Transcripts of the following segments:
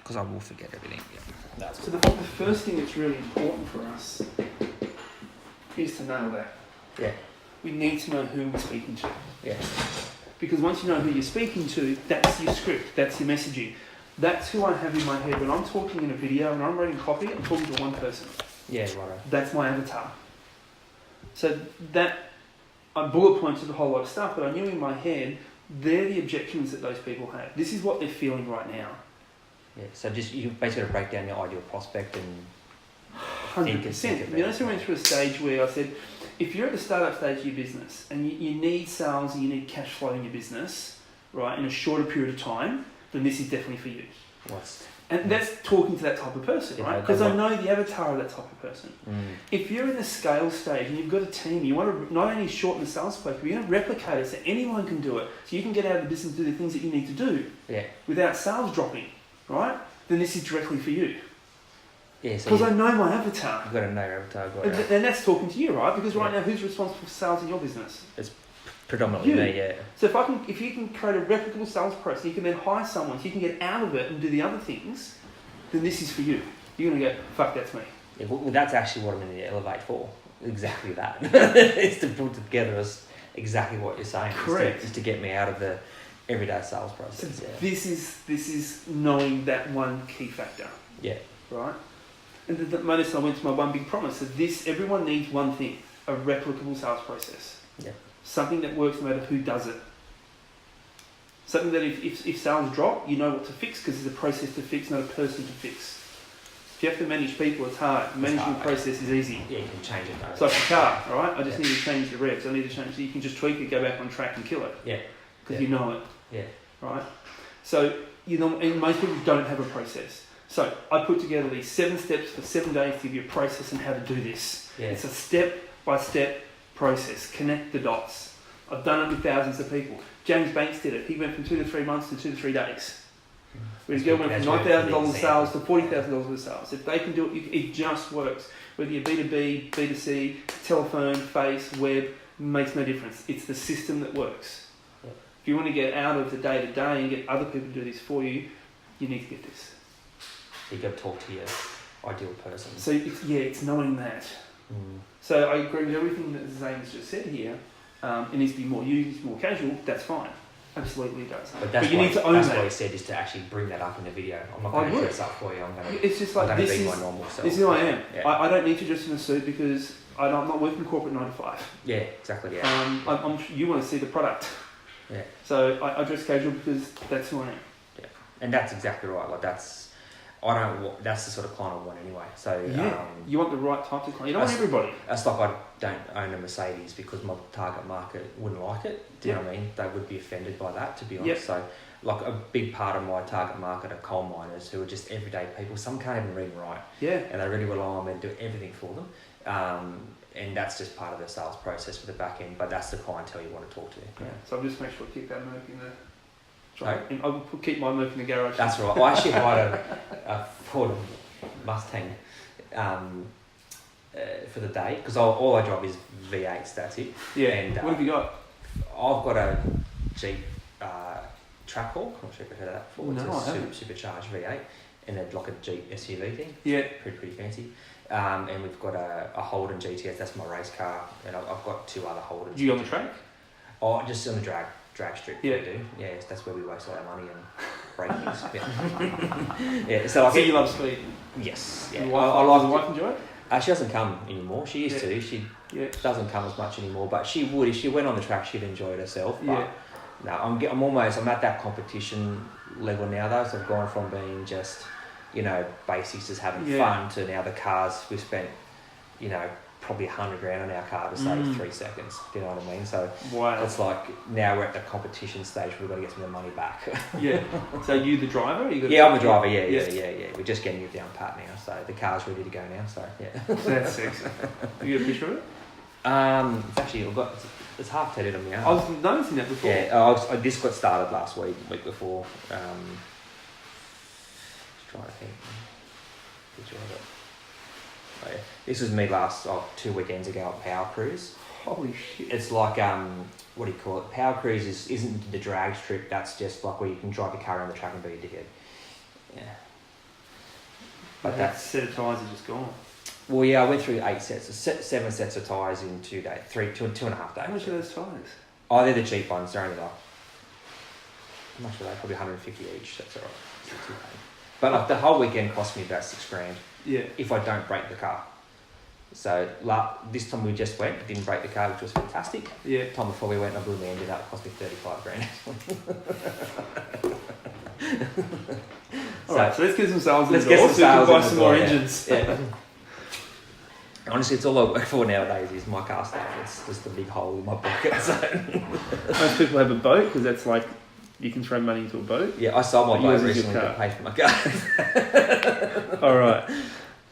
because I will forget everything. Yeah. That's So the first thing that's really important for us is to nail that. Yeah. We need to know who we're speaking to. Yeah. Because once you know who you're speaking to, that's your script, that's your messaging. That's who I have in my head. When I'm talking in a video and I'm writing copy, I'm talking to one person. Yeah, right. That's my avatar. So that, I bullet pointed a whole lot of stuff, but I knew in my head, they're the objections that those people have. This is what they're feeling right now. Yeah, so just you basically got to break down your ideal prospect and 100%. You know, went through a stage where I said, if you're at the startup stage of your business and you need sales and you need cash flow in your business, right, in a shorter period of time, then this is definitely for you. And that's talking to that type of person, right? Because I know the avatar of that type of person. If you're in the scale stage and you've got a team, you want to not only shorten the sales cycle, but you want to replicate it so anyone can do it, so you can get out of the business and do the things that you need to do without sales dropping, right? Then this is directly for you. Yeah, because I know my avatar. You've got to know your avatar. And that's talking to you, right? Because right now, who's responsible for sales in your business? It's predominantly me, yeah. So if you can create a replicable sales process, you can then hire someone so you can get out of it and do the other things, then this is for you. You're going to go, fuck, that's me. Yeah, well, that's actually what I'm in the Elevate for. Exactly that. It's to put together exactly what you're saying. Correct. Is to get me out of the everyday sales process. So this is knowing that one key factor. Yeah. Right? And notice I went to my one big promise. So everyone needs one thing, a replicable sales process. Yeah. Something that works no matter who does it. Something that if sales drop, you know what to fix because there's a process to fix, not a person to fix. If you have to manage people, it's hard. Managing the process is easy. Yeah, you can change it though. It's like a car, right? I just need to change the revs. I need to change so you can just tweak it, go back on track and kill it. Yeah. Because you know it. Yeah. Right? So, and most people don't have a process. So I put together these 7 steps for 7 days to give you a process on how to do this. Yeah. It's a step-by-step process. Connect the dots. I've done it with thousands of people. James Banks did it. He went from 2 to 3 months to 2 to 3 days. Whereas girl went from $9,000 of sales to $40,000 of sales. If they can do it, it just works. Whether you're B2B, B2C, telephone, face, web, makes no difference. It's the system that works. Yeah. If you want to get out of the day-to-day and get other people to do this for you, you need to get this. You've got to talk to your ideal person. So it's knowing that. So I agree with everything that Zane's just said here. It needs to be more used, more casual. That's fine. Absolutely it does. But you need to own that. That's what he said, is to actually bring that up in the video. I'm not going to dress up for you. I'm going to. It's just like be my normal self. This is who I am. Yeah. I don't need to dress in a suit because I'm not working corporate 9 to 5. Yeah, exactly. Yeah. You want to see the product. Yeah. So I dress casual because that's who I am. Yeah, and that's exactly right. Like that's the sort of client I want anyway. So you want the right type of client. You don't want everybody. It's like I don't own a Mercedes because my target market wouldn't like it. Do you know what I mean? They would be offended by that, to be honest. So like a big part of my target market are coal miners who are just everyday people. Some can't even read and write. Yeah. And they really rely on me to do everything for them. And that's just part of the sales process for the back end. But that's the clientele you want to talk to. Yeah. So I'll just make sure I keep that Merc in the. I'll keep my Merc in the garage. That's right. I actually hired a Ford Mustang for the day because all I drive is V8s. That's it. Yeah. And, what have you got? I've got a Jeep Trackhawk. I'm not sure if you've heard of that before. No, it's a supercharged V8 and it's like a Jeep SUV thing. Yeah. Pretty fancy. And we've got a Holden GTS. That's my race car. And I've got 2 other Holdens. Do you on the track? Oh, just on the drag strip. Yeah. We do. Yeah, that's where we waste all our money and break things. Yeah. So you love speed? Yes. Yeah. Does your wife enjoy it? She doesn't come anymore. She used to. She doesn't come as much anymore, but she would. If she went on the track, she'd enjoy it herself. But no, I'm at that competition level now though. So I've gone from being just, basics, just having fun, to now the cars we've spent, probably $100,000 on our car to save 3 seconds. Do you know what I mean? So it's like now we're at the competition stage. We've got to get some of the money back. Yeah. So you the driver? Or you I'm the driver. Yeah. We're just getting it down pat now, so the car's ready to go now. So yeah. That's sexy. Have you got a picture of it? It's actually it's half tatted on me arm. I was noticing that before. Yeah. This got started last week before. Just trying to think. Picture of it. Oh, yeah. This was me 2 weekends ago at Power Cruise. Holy shit. It's like, what do you call it? Power Cruise isn't the drag strip, that's just like where you can drive your car around the track and be a dickhead. Yeah. But that set of tyres is just gone. Well, yeah, I went through 7 sets of tyres in 2 days, 2.5 days. How much are those tyres? Oh, they're the cheap ones. They're only like, how much are they? Probably 150 each. That's all right. But like the whole weekend cost me about $6,000. Yeah. If I don't break the car. So this time we just went, didn't break the car, which was fantastic. Yeah. The time before we went, I really ended up, it cost me $35,000. Alright, so let's get some sales. Let's get some sales. Buy some more engines. Yeah. Honestly, it's all I work for nowadays is my car stuff. It's just a big hole in my pocket. So. Most people have a boat because that's like you can throw money into a boat. Yeah, I sold my boat recently to pay for my car. All right.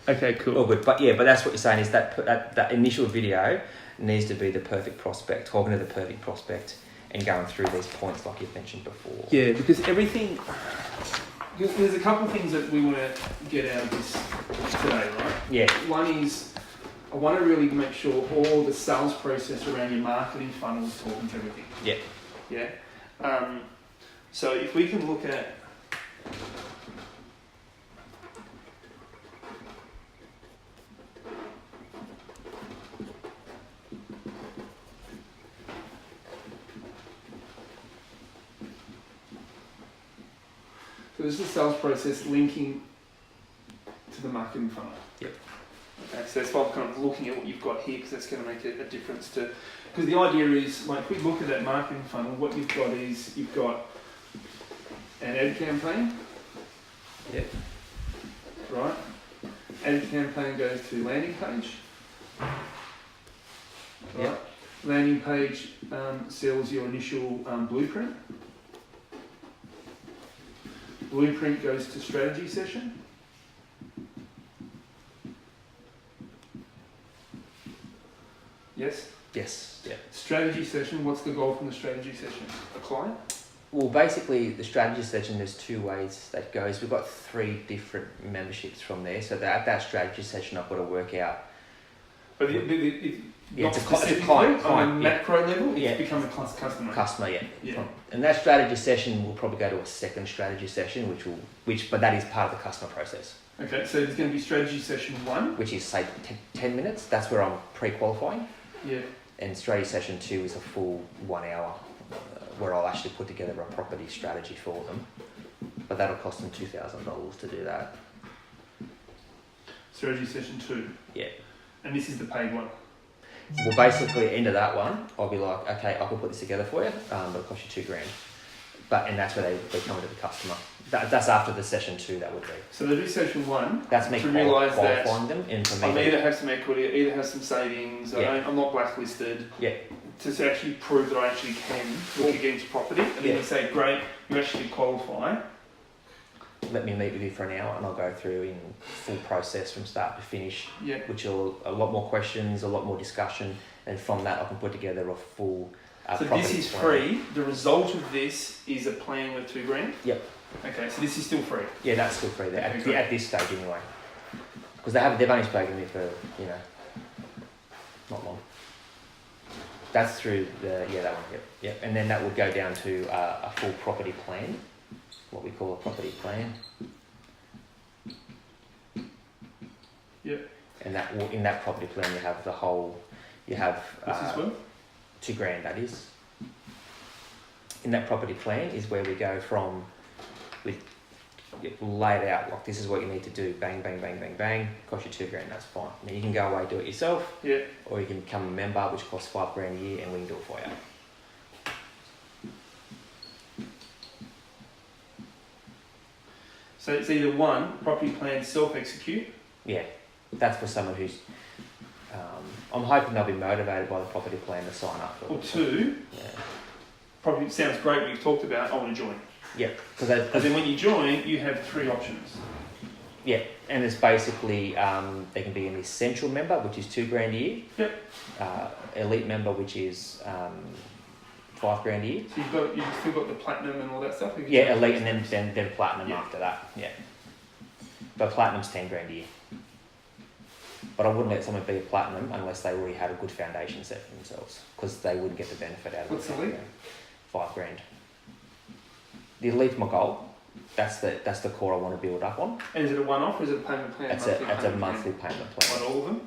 Okay, cool. All good. But that's what you're saying is that initial video needs to be the perfect prospect, talking to the perfect prospect and going through these points like you've mentioned before. Yeah, because everything... There's a couple of things that we want to get out of this today, right? Yeah. One is I want to really make sure all the sales process around your marketing funnel is talking to everything. Yeah. Yeah. So if we can look at... So this is the sales process linking to the marketing funnel. Yep. Okay, so that's why I'm kind of looking at what you've got here because that's going to make a difference to... Because the idea is, like, if we look at that marketing funnel, what you've got is you've got an ad campaign. Yep. Right. Ad campaign goes to landing page. Right. Yep. Landing page sells your initial blueprint. Blueprint goes to strategy session. Yes? Yes. Yeah. Strategy session, what's the goal from the strategy session? A client? Well, basically, the strategy session, there's 2 ways that goes. We've got 3 different memberships from there. So at that strategy session, I've got to work out... But it's a client. On a yeah. macro level, it's become a customer. Customer, yeah. Yeah. And that strategy session will probably go to a second strategy session, but that is part of the customer process. Okay, so there's going to be strategy session 1. Which is, say, 10 minutes. That's where I'm pre-qualifying. Yeah. And strategy session 2 is a full 1 hour where I'll actually put together a property strategy for them. But that'll cost them $2,000 to do that. Strategy session 2. Yeah. And this is the paid one. Well, basically, at the end of that one, I'll be like, okay, I can put this together for you, but it'll cost you $2,000. And that's where they come to the customer. That's after the session 2, that would be. So they do session 1. That's me qualifying them. And for me, I either have some equity, either have some savings, Yeah. I'm not blacklisted. Yeah. To actually prove that I actually can look against property. And then you say, great, you actually qualify. Let me meet with you for an hour and I'll go through in full process from start to finish, Yeah. which will a lot more questions, a lot more discussion, and from that I can put together a full so property this is plan. free. The result of this is a plan with $2,000? Yep. Okay, so this is still free? Yeah, that's still free there, Okay, at this stage anyway. Because they've only spoken to me for, not long. That's through that one, yep. And then that would go down to a full property plan, what we call a property plan. Yep. And in that property plan you have This is what? $2,000, that is. In that property plan is where we go from, we lay it out, like this is what you need to do, bang, bang, bang, bang, bang, cost you $2,000, that's fine. Now you can go away, do it yourself, Yeah. or you can become a member, which costs $5,000 a year, and we can do it for you. So it's either 1, property plan self-execute. Yeah, that's for someone who's, I'm hoping they'll be motivated by the property plan to sign up for it. Or 2, Yeah. property sounds great what you've talked about, I want to join. Yeah, And then when you join, you have 3 options. yeah, and it's basically they can be an essential member, which is $2,000 a year. Yep. Elite member, which is $5,000 a year. So you've still got the platinum and all that stuff. Yeah, elite, and then platinum Yeah. after that. Yeah, but platinum's $10,000 a year. But I wouldn't let someone be a platinum unless they already had a good foundation set for themselves, because they wouldn't get the benefit out of it. What's the elite? $5,000. The elite's my goal. that's the core I want to build up on. And is it a one-off or is it a payment plan? It's a monthly payment plan. On all of them?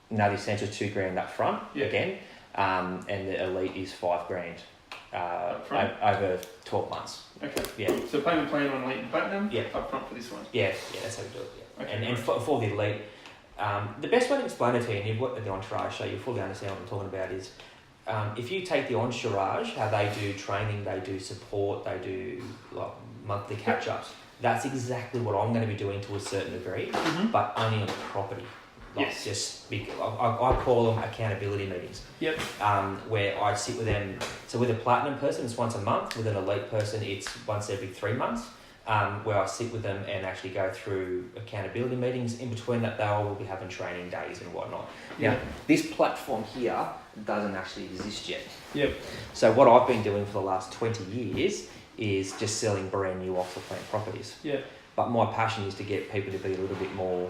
No, the Essential $2,000 up front again, and the Elite is $5,000 over 12 months. Okay. Yeah. So payment plan on Elite and Platinum. Yeah. Up front for this one. Yeah, that's how we do it. Yeah. Okay. And for the Elite, the best way to explain it to you, and you've worked at the Entourage, so you fully understand what I'm talking about, is if you take the Entourage, how they do training, they do support, they do like monthly catch-ups. That's exactly what I'm going to be doing to a certain degree, but only on property. Like Yes. Just I call them accountability meetings. Yep. Where I sit with them. So with a Platinum person, it's once a month. With an Elite person, it's once every 3 months. Where I sit with them and actually go through accountability meetings. In between that, they all will be having training days and whatnot. Yeah. Now, this platform here doesn't actually exist yet. Yep. So what I've been doing for the last 20 years is just selling brand new off-the-plan properties. Yeah. But my passion is to get people to be a little bit more,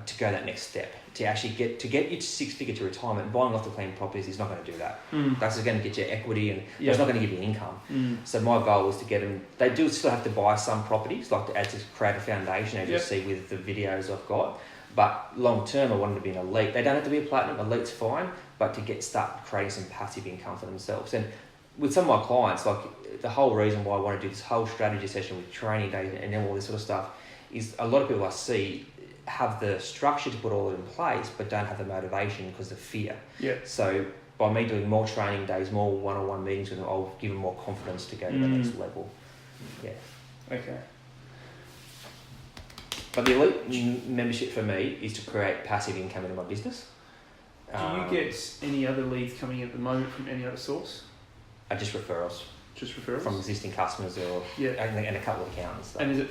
to go that next step, to actually get you to 6-figure to retirement. Buying off-the-plan properties is not going to do that. That's just going to get you equity and it's not going to give you income. So my goal is to get them. They do still have to buy some properties, like to create a foundation, as you see with the videos I've got. But long term, I want them to be an Elite. They don't have to be a Platinum. Elite's fine, but to start creating some passive income for themselves. And with some of my clients, like the whole reason why I want to do this whole strategy session with training day and all this sort of stuff is a lot of people I see have the structure to put all it in place, but don't have the motivation because of fear. Yeah. So by me doing more training days, more one-on-one meetings with them, I'll give them more confidence to go to the next level. Yeah. Okay. But the Elite membership for me is to create passive income into my business. Do you get any other leads coming in at the moment from any other source? Just referrals. Just referrals? From existing customers or and a couple of accountants. And is it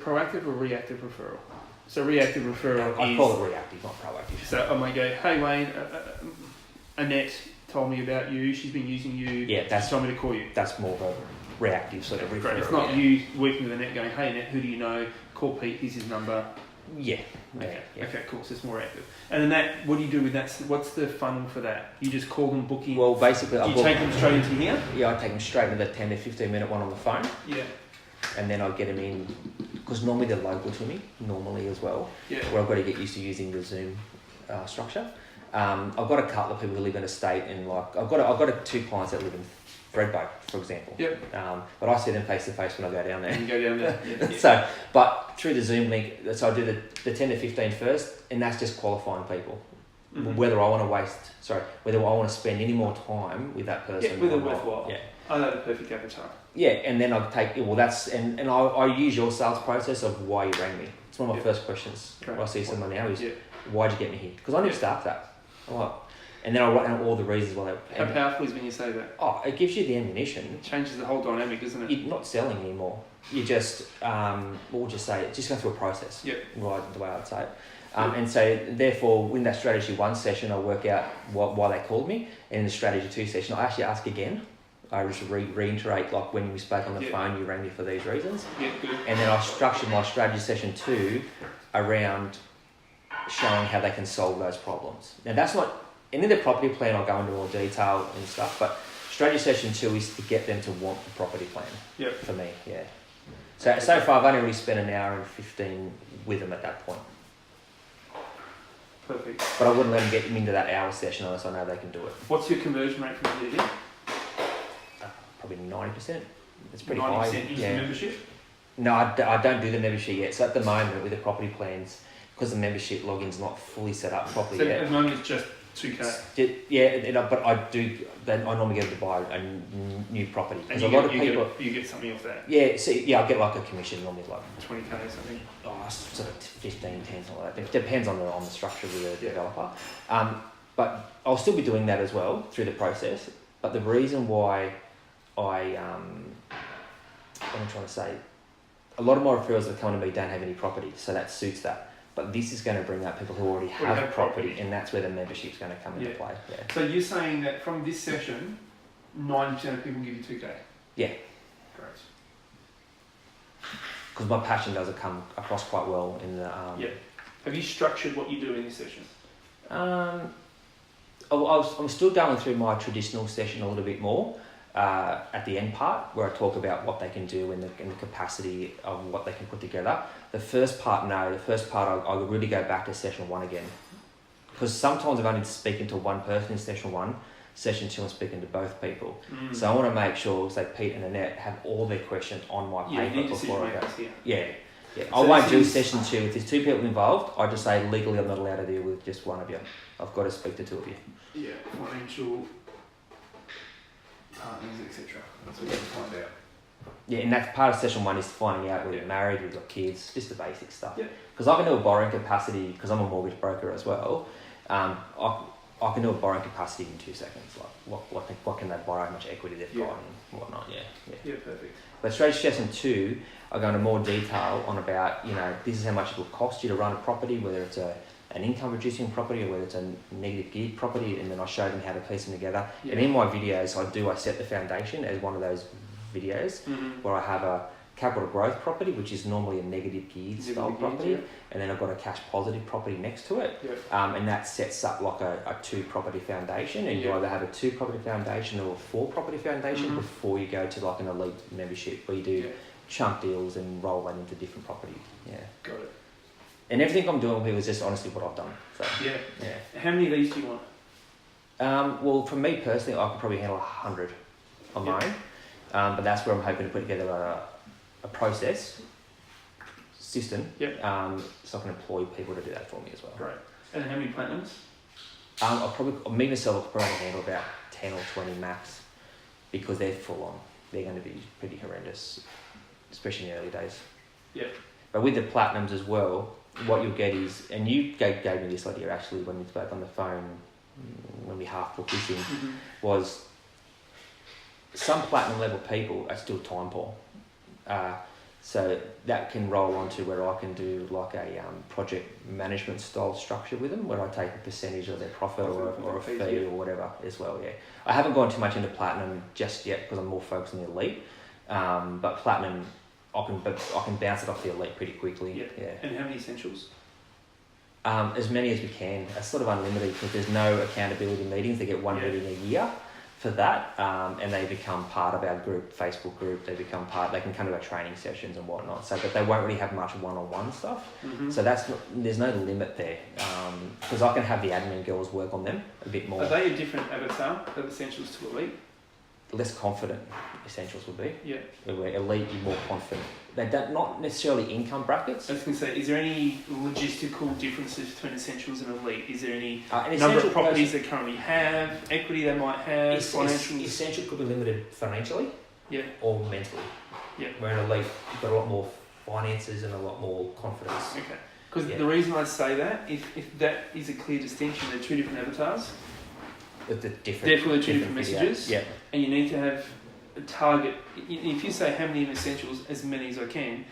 proactive or reactive referral? So reactive referral I call it reactive, not proactive. So I might go, hey Wayne, Annette told me about you, she's been using you, she told me to call you. That's more of a reactive sort of referral. It's not you working with Annette going, hey Annette, who do you know? Call Pete, here's his number. Yeah. Okay, cool. So it's more active. And then what do you do with that? What's the funnel for that? You just call them, book in? Well, basically... Do you take them straight into here? Yeah, I take them straight into the 10 to 15 minute one on the phone. Yeah. And then I get them in, because normally they're local to me, as well. Yeah. Where I've got to get used to using the Zoom structure. I've got a couple of people who live in a state, and I've got 2 clients that live in Threadbow, for example. Yep. But I see them face to face when I go down there. You go down there. Yeah. So, but through the Zoom link, so I do the 10 to 15 first, and that's just qualifying people. Whether I want to spend any more time with that person. Yeah, with a worthwhile. Yeah. I know the perfect avatar. Yeah, and then I take I use your sales process of why you rang me. It's one of my first questions when I see someone now is why'd you get me here? Because I never start that. And then I write down all the reasons why they... How powerful is when you say that? Oh, it gives you the ammunition. It changes the whole dynamic, doesn't it? You're not selling anymore. You just, what would you say? Just go through a process. Yep. Right, the way I'd say it. And so, therefore, in that strategy 1 session, I work out why they called me. And in the strategy 2 session, I actually ask again. I just reiterate, like when we spoke on the phone, you rang me for these reasons. Yeah, good. And then I structure my strategy session 2 around showing how they can solve those problems. Now, that's not... And in the property plan, I'll go into more detail and stuff, but strategy session 2 is to get them to want the property plan. Yep. For me, yeah. So far, I've only really spent an hour and 15 with them at that point. Perfect. But I wouldn't let them get them into that hour session unless I know they can do it. What's your conversion rate from here to here? Probably 90%. It's pretty 90% high. 90% into membership? No, I don't do the membership yet. So at the moment, with the property plans, because the membership login's not fully set up properly yet. So at the moment, it's just 2K. Yeah, but I do. Then I normally get them to buy a new property because a lot of people you get something off that. Yeah, so I get like a commission normally, like 20K or something. Oh, sort of 15, 10, something like that. It depends on the structure of the developer. But I'll still be doing that as well through the process. But the reason why what I'm trying to say, a lot of my referrals that come to me don't have any property, so that suits that. But this is going to bring up people who already have property, and that's where the membership's going to come into play. Yeah. So you're saying that from this session, 90% of people give you 2K? Yeah. Great. Because my passion does come across quite well in the... Have you structured what you do in this session? I'm still going through my traditional session a little bit more. at the end part where I talk about what they can do and the capacity of what they can put together. The first part, no. The first part, I would really go back to session 1 again. Because sometimes I'm only speaking to one person in session 1, session 2 I'm speaking to both people. So I want to make sure, say Pete and Annette have all their questions on my paper before I go. Yeah. I won't do session 2. If there's 2 people involved, I just say legally I'm not allowed to deal with just one of you. I've got to speak to 2 of you. Yeah, financial partners, etc. That's what you have to find out. Yeah, and that's part of session 1 is finding out whether you're married, you've got kids, just the basic stuff. Yeah. Because I can do a borrowing capacity, because I'm a mortgage broker as well. I can do a borrowing capacity in 2 seconds. Like what can they borrow, how much equity they've got and whatnot. Yeah, perfect. But straight to session 2, I go into more detail on about, this is how much it will cost you to run a property, whether it's an income producing property or whether it's a negative geared property, and then I show them how to piece them together. Yeah. And in my videos, I set the foundation as one of those videos where I have a capital growth property, which is normally a negative geared style property, and then I've got a cash positive property next to it, and that sets up like a 2 property foundation, and you either have a 2 property foundation or a 4 property foundation before you go to like an elite membership where you do chunk deals and roll that into different properties. Yeah, got it. And everything I'm doing here is just honestly what I've done. So yeah. How many of these do you want? Well, for me personally, I could probably handle 100 on my own, but that's where I'm hoping to put together a process system, so I can employ people to do that for me as well. Great. And how many platinums? Me myself will probably handle about 10 or 20 max, because they're full on. They're going to be pretty horrendous, especially in the early days. Yeah. But with the platinums as well, what you'll get is, and you gave me this idea actually when we spoke on the phone, when we half booked this in, was some platinum level people are still time poor. So that can roll on to where I can do like a project management style structure with them, where I take a percentage of their profit or a fee or whatever as well. Yeah, I haven't gone too much into platinum just yet because I'm more focused on the elite. But platinum, I can bounce it off the elite pretty quickly. Yeah. And how many essentials? As many as we can. It's sort of unlimited because there's no accountability meetings. They get one meeting a year for that, and they become part of our group, Facebook group. They can come to our training sessions and whatnot. So, but they won't really have much one-on-one stuff. So there's no limit there, because I can have the admin girls work on them a bit more. Are they a different avatar of essentials to elite? Less confident essentials would be. Yeah. Where elite, you're more confident. They don't, not necessarily income brackets. I was going to say, is there any logistical differences between essentials and elite? Is there any number of properties they currently have, equity they might have, financials? Essential could be limited financially, or mentally. Yeah. Where in elite, you've got a lot more finances and a lot more confidence. Okay. Because the reason I say that, if that is a clear distinction, they're 2 different avatars. Definitely 2 different messages. Yeah. And you need to have a target. If you say how many essentials, as many as I can,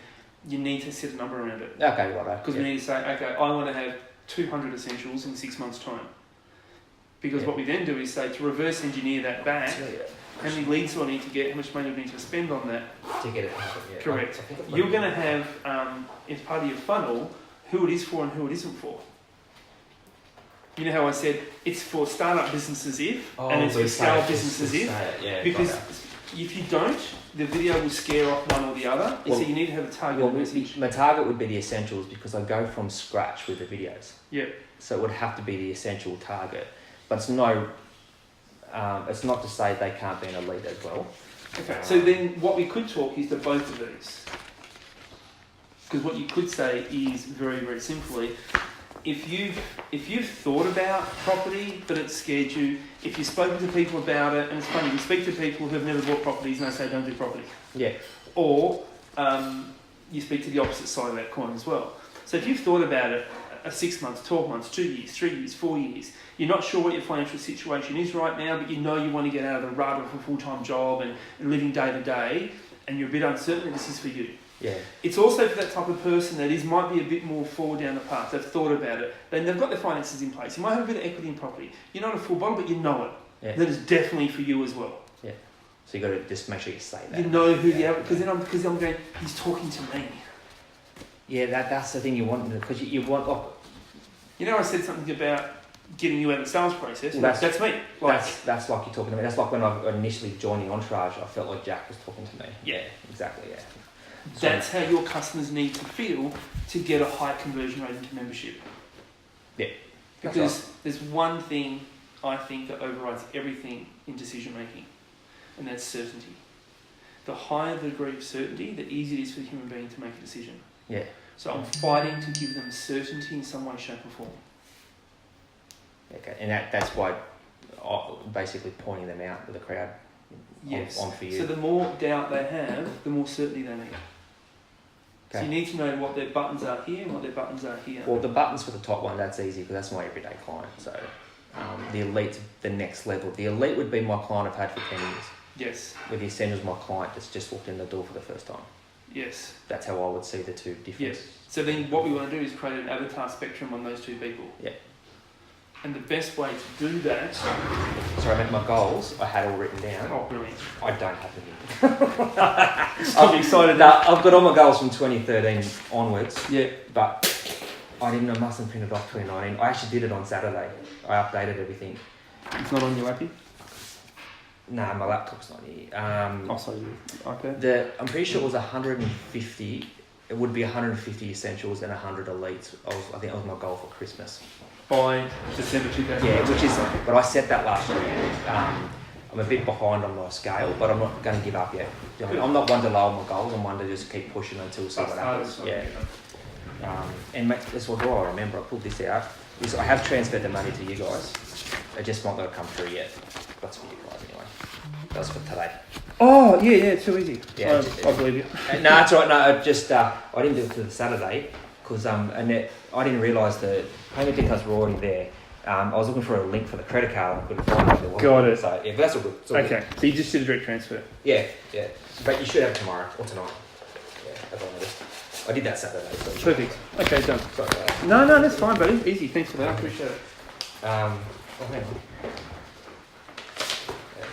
you need to set a number around it. Okay, right. Because we need to say, okay, I want to have 200 essentials in 6 months' time. Because what we then do is say, to reverse engineer that back, how many leads do I need to get, how much money do I need to spend on that? To get it to happen, correct. You're going to have, as part of your funnel, who it is for and who it isn't for. You know how I said it's for startup businesses and it's for scale businesses because if you don't, the video will scare off one or the other. So you need to have a target message. My target would be the essentials because I go from scratch with the videos. Yeah. So it would have to be the essential target, but it's not to say they can't be an elite as well. Okay. So then what we could talk is to both of these, because what you could say is very, very simply, if you've thought about property but it scared you, if you've spoken to people about it, and it's funny, you speak to people who have never bought properties and they say don't do property. Yeah. Or you speak to the opposite side of that coin as well. So if you've thought about it, 6 months, 12 months, 2 years, 3 years, 4 years, you're not sure what your financial situation is right now, but you know you want to get out of the rut of a full-time job and living day to day, and you're a bit uncertain, this is for you. Yeah. It's also for that type of person that might be a bit more forward down the path. They've thought about it. Then they've got their finances in place. You might have a bit of equity in property. You're not a full bottle, but you know it. Yeah. That is definitely for you as well. Yeah. So you got to just make sure you say that. You know who the other, because I'm going, he's talking to me. Yeah, that's the thing you want, because you want. Oh. You know, I said something about getting you out of the sales process. Well, that's me. Like, that's like you're talking to me. That's like when I initially joined the Entourage, I felt like Jack was talking to me. Yeah. Exactly, yeah. That's how your customers need to feel to get a high conversion rate into membership. Yeah. Because there's one thing I think that overrides everything in decision making, and that's certainty. The higher the degree of certainty, the easier it is for the human being to make a decision. Yeah. So I'm fighting to give them certainty in some way, shape or form. Okay, and that's why basically pointing them out with the crowd on for you. So the more doubt they have, the more certainty they need. Okay. So you need to know what their buttons are here and what their buttons are here. Well, the buttons for the top one, that's easy because that's my everyday client. So the elite's the next level. The elite would be my client I've had for 10 years. Yes. With the essentials, my client that's just walked in the door for the first time. Yes. That's how I would see the two different. Yes. So then what we want to do is create an avatar spectrum on those two people. Yeah. And the best way to do that... Sorry, I meant my goals, I had all written down. Oh, brilliant. I don't have them here. I'm excited. I've got all my goals from 2013 onwards. Yeah. But I mustn't print it off 2019. I actually did it on Saturday. I updated everything. It's not on your lappy? Nah, my laptop's not here. Sorry, iPad? I'm pretty sure it was 150. It would be 150 essentials and 100 elites. I think that was my goal for Christmas. By December 2000. Yeah, but I set that last year. I'm a bit behind on my scale, but I'm not going to give up yet. You know, I'm not one to lower my goals. I'm one to just keep pushing until see what happens. Yeah. And that's what I remember. I pulled this out. I have transferred the money to you guys. It just might not come through yet. That's for you guys anyway. That's for today. Oh, yeah, it's too easy. Yeah, I believe you. No, that's right. No, I didn't do it for the Saturday because I didn't realise the payment details were already there. I was looking for a link for the credit card. I couldn't find it. Got it. So yeah, but that's all good. All okay, good. So you just did a direct transfer? Yeah. But you should have it tomorrow or tonight. Yeah, as I noticed. I did that Saturday. So perfect. Okay, done. Sorry about that. No, that's fine, buddy. Easy. Thanks for that. I appreciate it. Hang on. There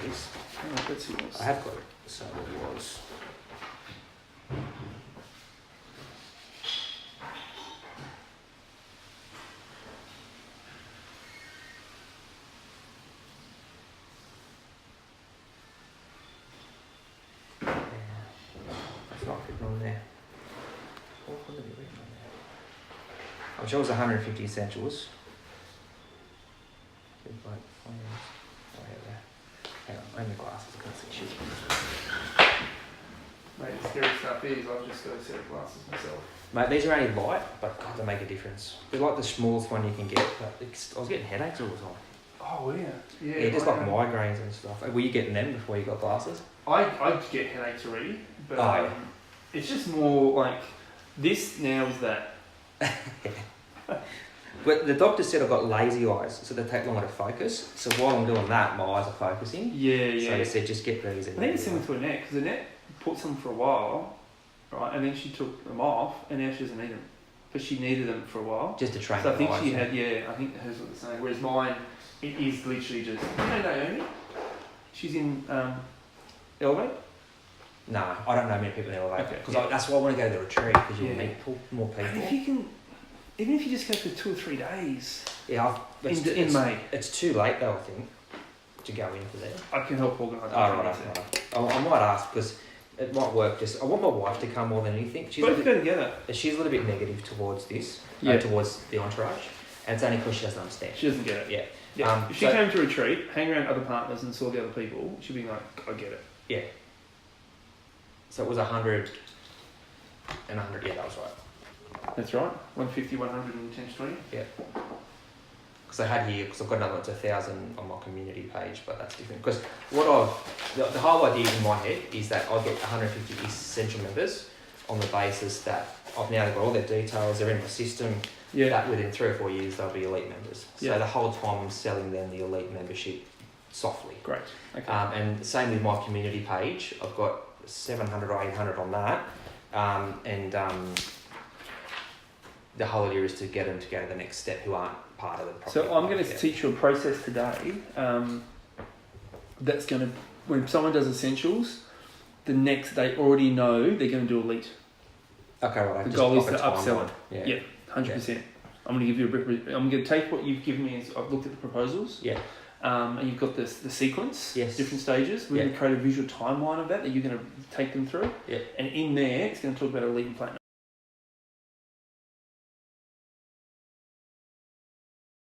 it is. Oh, let's see what's... I have got it. So it was. That's not written on there. What would it be written on there? I'm sure it was 150 essentials. Hang on, I have my glasses, I can't see shit. Mate, the scary stuff is I've just got a set of glasses myself. Mate, these are only light, but God, they make a difference. They're like the smallest one you can get, but I was getting headaches all the time. Oh, yeah. Yeah, just like migraines and stuff. Were you getting them before you got glasses? I get headaches already, but it's just more like this now is that. But the doctor said I've got lazy eyes, so they take longer to focus. So while I'm doing that, my eyes are focusing. Yeah. So he said just get these. I think it's similar to Annette, because Annette puts them for a while, right, and then she took them off, and now she doesn't need them. But she needed them for a while. Just to train so I think eyes, she had, I think hers was the same. Whereas mine, it is literally just, you know Naomi? She's in Elevate? No, I don't know many people in Elevate. Okay. Because that's why I want to go to the retreat, because you'll meet more people. And if you can, even if you just go for 2 or 3 days. Yeah, in May. It's too late though, I think, to go into there. I can help organise it. Right. I might ask, because it might work. I want my wife to come more than anything. Both go together. She's a little bit negative towards this, towards the entourage, and it's only because she doesn't understand. She doesn't get it. Yeah. If she came to a retreat, hang around other partners and saw the other people, she'd be like, I get it. Yeah. So it was 100 and 100, yeah, that was right. That's right. 150, 100 and 10 to 20. Yeah. Because I had here, because I've got another one, it's 1,000 on my community page, but that's different. Because the whole idea in my head is that I get 150 essential members on the basis that I've now got all their details, they're in my system, that within 3 or 4 years they'll be elite members. So the whole time I'm selling them the elite membership softly. Great. Okay. And same with my community page, I've got 700 or 800 on that. The whole idea is to get them to go to the next step who aren't part of the property. So I'm going to teach you a process today that's going to, when someone does essentials, the next they already know they're going to do elite. Okay, right. The goal is to upsell it. Yeah, 100%. I'm going to give you I'm going to take what you've given me. I've looked at the proposals. Yeah. And you've got the sequence, yes. different stages. We're going to create a visual timeline of that you're going to take them through. Yeah. And in there, it's going to talk about elite and platinum.